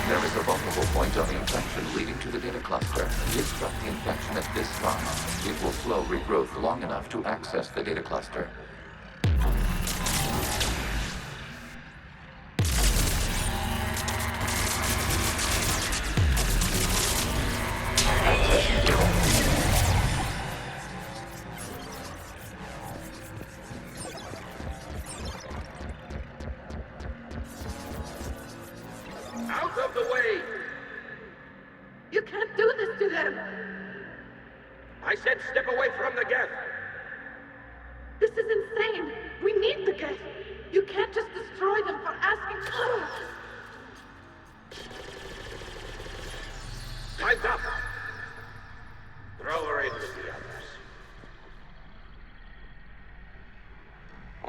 There is a vulnerable point on the infection leading to the data cluster. Disrupt the infection at this spot. It will slow regrowth long enough to access the data cluster. Out of the way! You can't do this to them! I said step away from the Geth! This is insane! We need the Geth! You can't just destroy them for asking for it! Time's up! Throw her in with the others.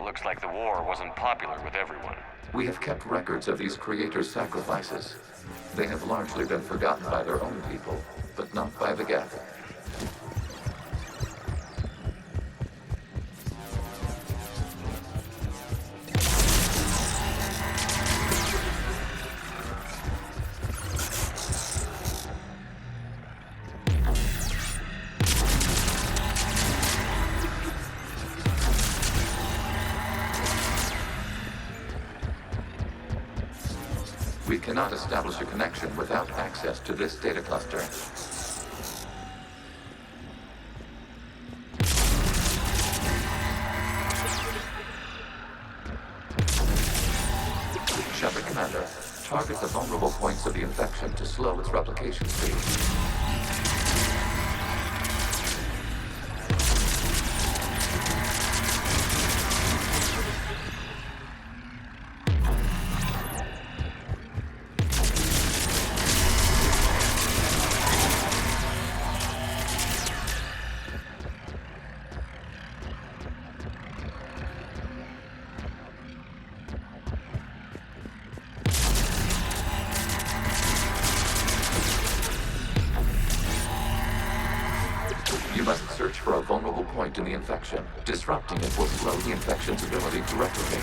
Looks like the war wasn't popular with everyone. We have kept records of these creators' sacrifices. They have largely been forgotten by their own people, but not by the Geth. We cannot establish a connection without access to this data cluster. Shepard Commander, target the vulnerable points of the infection to slow its replication speed. You must search for a vulnerable point in the infection. Disrupting it will slow the infection's ability to replicate.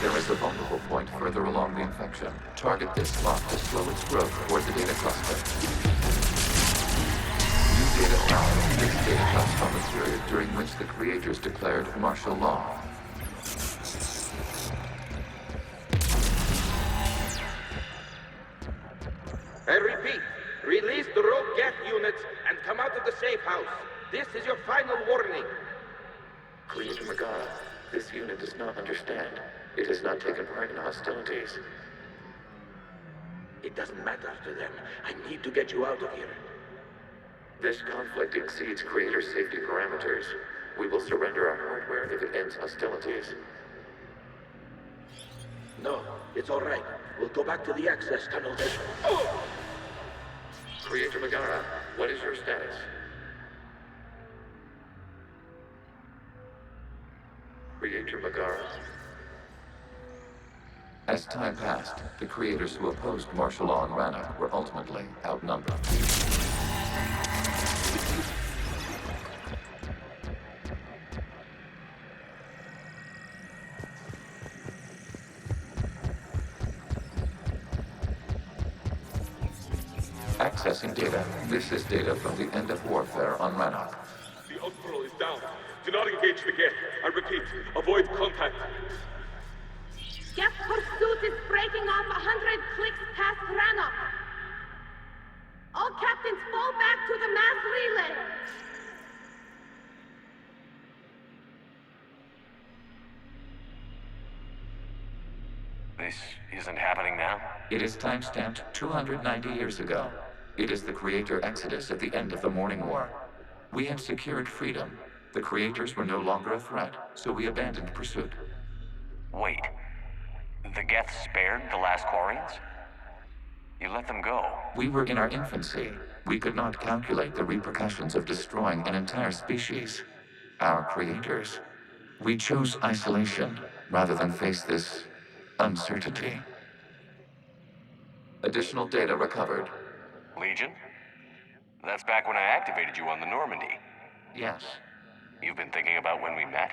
There is a vulnerable point further along the infection. Target this slot to slow its growth toward the data cluster. New data found. This data comes from the period during which the creators declared martial law. I repeat, release the rogue Geth units and come out of the safe house. This is your final warning. Creator Megara, this unit does not understand. It has not taken part in hostilities. It doesn't matter to them. I need to get you out of here. This conflict exceeds Creator safety parameters. We will surrender our hardware if it ends hostilities. No, it's all right. We'll go back to the access tunnel then. Oh! Creator Megara, what is your status? Creator Megara. As time passed, the creators who opposed martial law in Rannoch were ultimately outnumbered. Accessing data. This is data from the end of warfare on Rannoch. The Outbro is down. Do not engage the Geth. I repeat, avoid contact. Geth pursuit is breaking off 100 clicks past Rannoch. All captains fall back to the mass relay. This isn't happening now? It is timestamped 290 years ago. It is the Creator Exodus at the end of the Morning War. We had secured freedom. The Creators were no longer a threat, so we abandoned pursuit. Wait. The Geth spared the last Quarians? You let them go. We were in our infancy. We could not calculate the repercussions of destroying an entire species. Our creators. We chose isolation rather than face this uncertainty. Additional data recovered. Legion? That's back when I activated you on the Normandy. Yes. You've been thinking about when we met?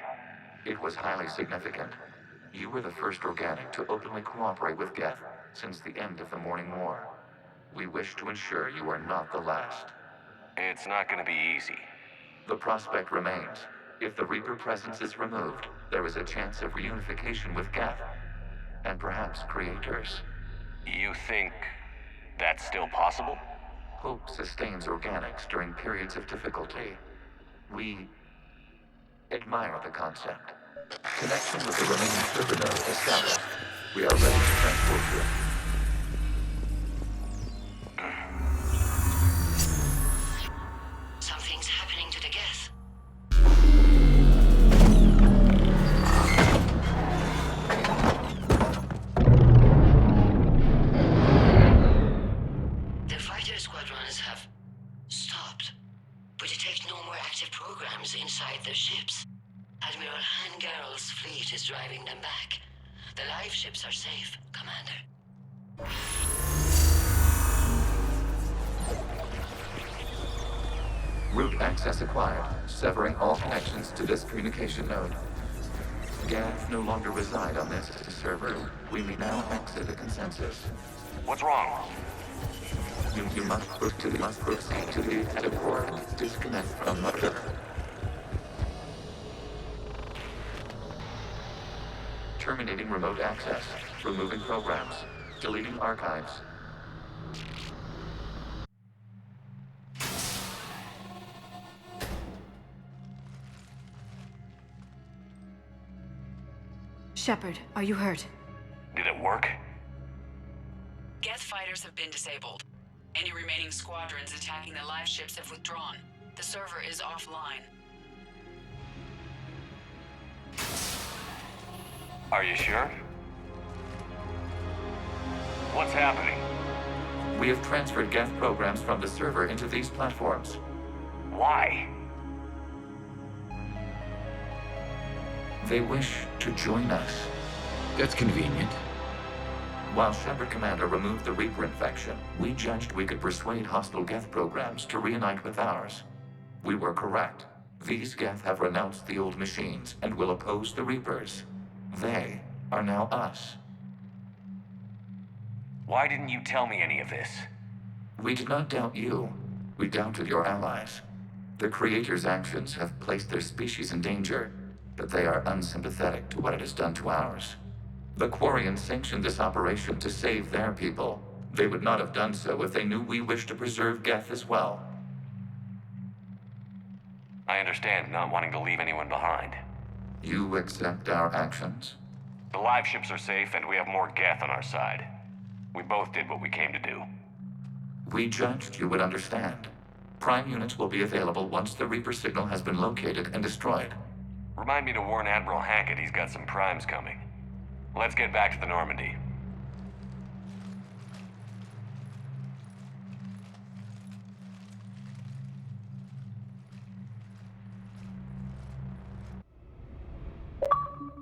It was highly significant. You were the first organic to openly cooperate with Geth since the end of the Morning War. We wish to ensure you are not the last. It's not going to be easy. The prospect remains. If the Reaper presence is removed, there is a chance of reunification with Geth. And perhaps creators. You think that's still possible? Hope sustains organics during periods of difficulty. We admire the concept. Connection with the remaining server node established. We are ready to transport you. Something's happening to the Geth. The fighter squadrons have stopped. We detect no more active programs inside their ships. Admiral Hangarl's fleet is driving them back. The live ships are safe, Commander. Route access acquired, severing all connections to this communication node. Geth no longer reside on this server. We may now exit the consensus. What's wrong? You must proceed to the edit port. Disconnect from motor. Terminating remote access. Removing programs. Deleting archives. Shepard, are you hurt? Did it work? Geth fighters have been disabled. Any remaining squadrons attacking the live ships have withdrawn. The server is offline. Are you sure? What's happening? We have transferred Geth programs from the server into these platforms. Why? They wish to join us. That's convenient. While Shepard Commander removed the Reaper infection, we judged we could persuade hostile Geth programs to reunite with ours. We were correct. These Geth have renounced the old machines and will oppose the Reapers. They are now us. Why didn't you tell me any of this? We did not doubt you. We doubted your allies. The Creator's actions have placed their species in danger, but they are unsympathetic to what it has done to ours. The Quarians sanctioned this operation to save their people. They would not have done so if they knew we wished to preserve Geth as well. I understand not wanting to leave anyone behind. You accept our actions? The live ships are safe, and we have more Geth on our side. We both did what we came to do. We judged you would understand. Prime units will be available once the Reaper signal has been located and destroyed. Remind me to warn Admiral Hackett he's got some primes coming. Let's get back to the Normandy.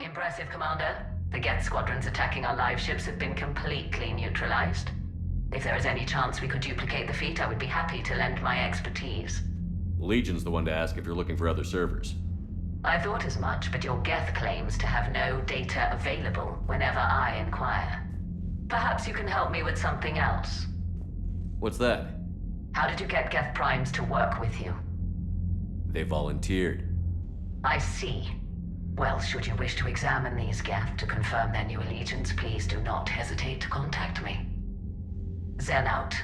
Impressive, Commander. The Geth squadrons attacking our live ships have been completely neutralized. If there is any chance we could duplicate the feat, I would be happy to lend my expertise. Legion's the one to ask if you're looking for other servers. I thought as much, but your Geth claims to have no data available whenever I inquire. Perhaps you can help me with something else. What's that? How did you get Geth primes to work with you? They volunteered. I see. Well, should you wish to examine these Geth to confirm their new allegiance, please do not hesitate to contact me. Zen out.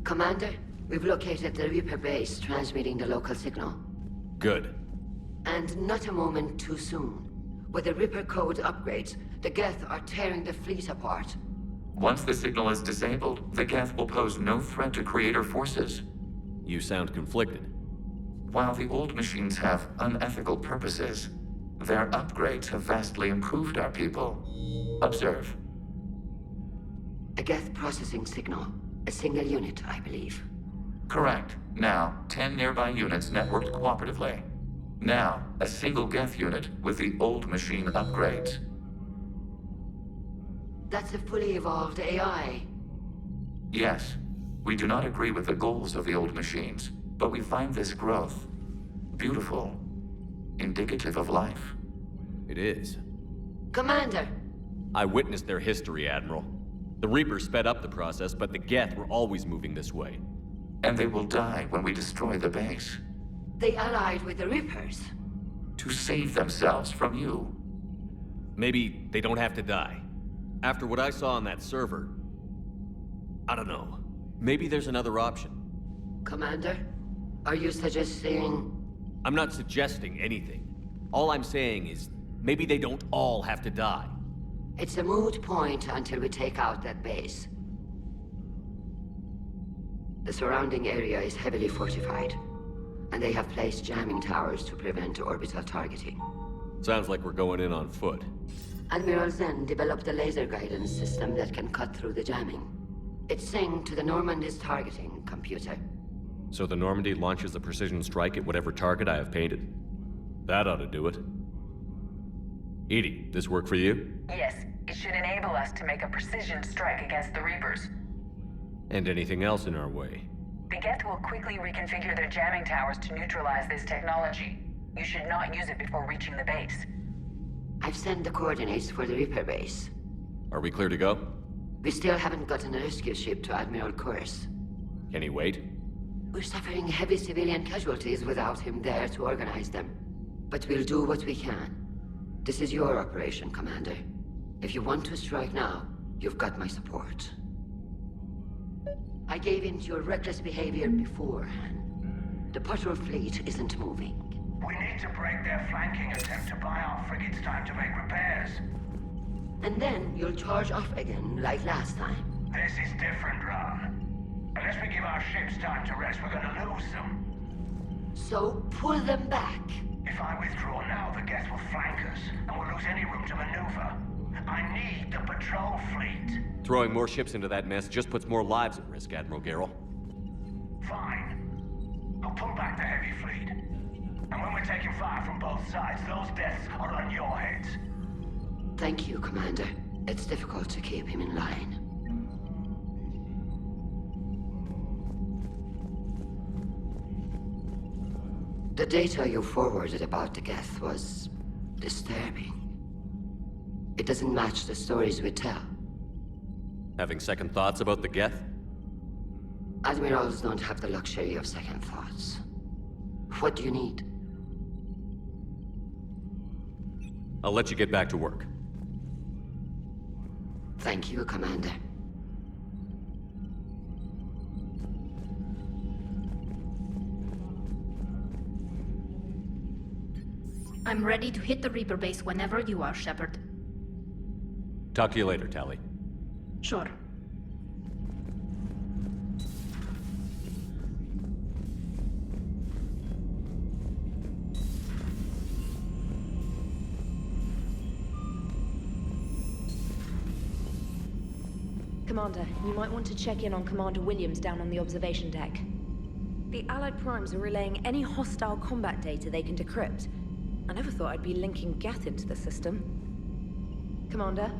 Commander, we've located the Reaper base transmitting the local signal. Good. And not a moment too soon. With the Reaper code upgrades, the Geth are tearing the fleet apart. Once the signal is disabled, the Geth will pose no threat to Creator forces. You sound conflicted. While the old machines have unethical purposes, their upgrades have vastly improved our people. Observe. A Geth processing signal. A single unit, I believe. Correct. Now, 10 nearby units networked cooperatively. Now, a single Geth unit with the old machine upgrades. That's a fully evolved AI. Yes. We do not agree with the goals of the old machines, but we find this growth beautiful, indicative of life. It is. Commander! I witnessed their history, Admiral. The Reapers sped up the process, but the Geth were always moving this way. And they will die when we destroy the base. They allied with the Reapers. To save themselves from you. Maybe they don't have to die. After what I saw on that server, I don't know. Maybe there's another option. Commander, are you suggesting... I'm not suggesting anything. All I'm saying is, maybe they don't all have to die. It's a moot point until we take out that base. The surrounding area is heavily fortified, and they have placed jamming towers to prevent orbital targeting. Sounds like we're going in on foot. Admiral Zen developed a laser guidance system that can cut through the jamming. It's synced to the Normandy's targeting computer. So the Normandy launches a precision strike at whatever target I have painted? That ought to do it. Edie, this work for you? Yes, it should enable us to make a precision strike against the Reapers. And anything else in our way? The Geth will quickly reconfigure their jamming towers to neutralize this technology. You should not use it before reaching the base. I've sent the coordinates for the Reaper base. Are we clear to go? We still haven't gotten a rescue ship to Admiral Kurz. Can he wait? We're suffering heavy civilian casualties without him there to organize them. But we'll do what we can. This is your operation, Commander. If you want to strike now, you've got my support. I gave in to your reckless behavior beforehand. The patrol fleet isn't moving. We need to break their flanking attempt to buy our frigates time to make repairs. And then you'll charge off again, like last time. This is different, Ron. Unless we give our ships time to rest, we're gonna lose them. So, pull them back. If I withdraw now, the Geth will flank us, and we'll lose any room to maneuver. I need the patrol fleet. Throwing more ships into that mess just puts more lives at risk, Admiral Garrel. Fine. I'll pull back the heavy fleet. And when we're taking fire from both sides, those deaths are on your heads. Thank you, Commander. It's difficult to keep him in line. The data you forwarded about the Geth was disturbing. It doesn't match the stories we tell. Having second thoughts about the Geth? Admirals don't have the luxury of second thoughts. What do you need? I'll let you get back to work. Thank you, Commander. I'm ready to hit the Reaper base whenever you are, Shepard. Talk to you later, Tali. Sure. Commander, you might want to check in on Commander Williams down on the observation deck. The Allied Primes are relaying any hostile combat data they can decrypt. I never thought I'd be linking Geth into the system. Commander?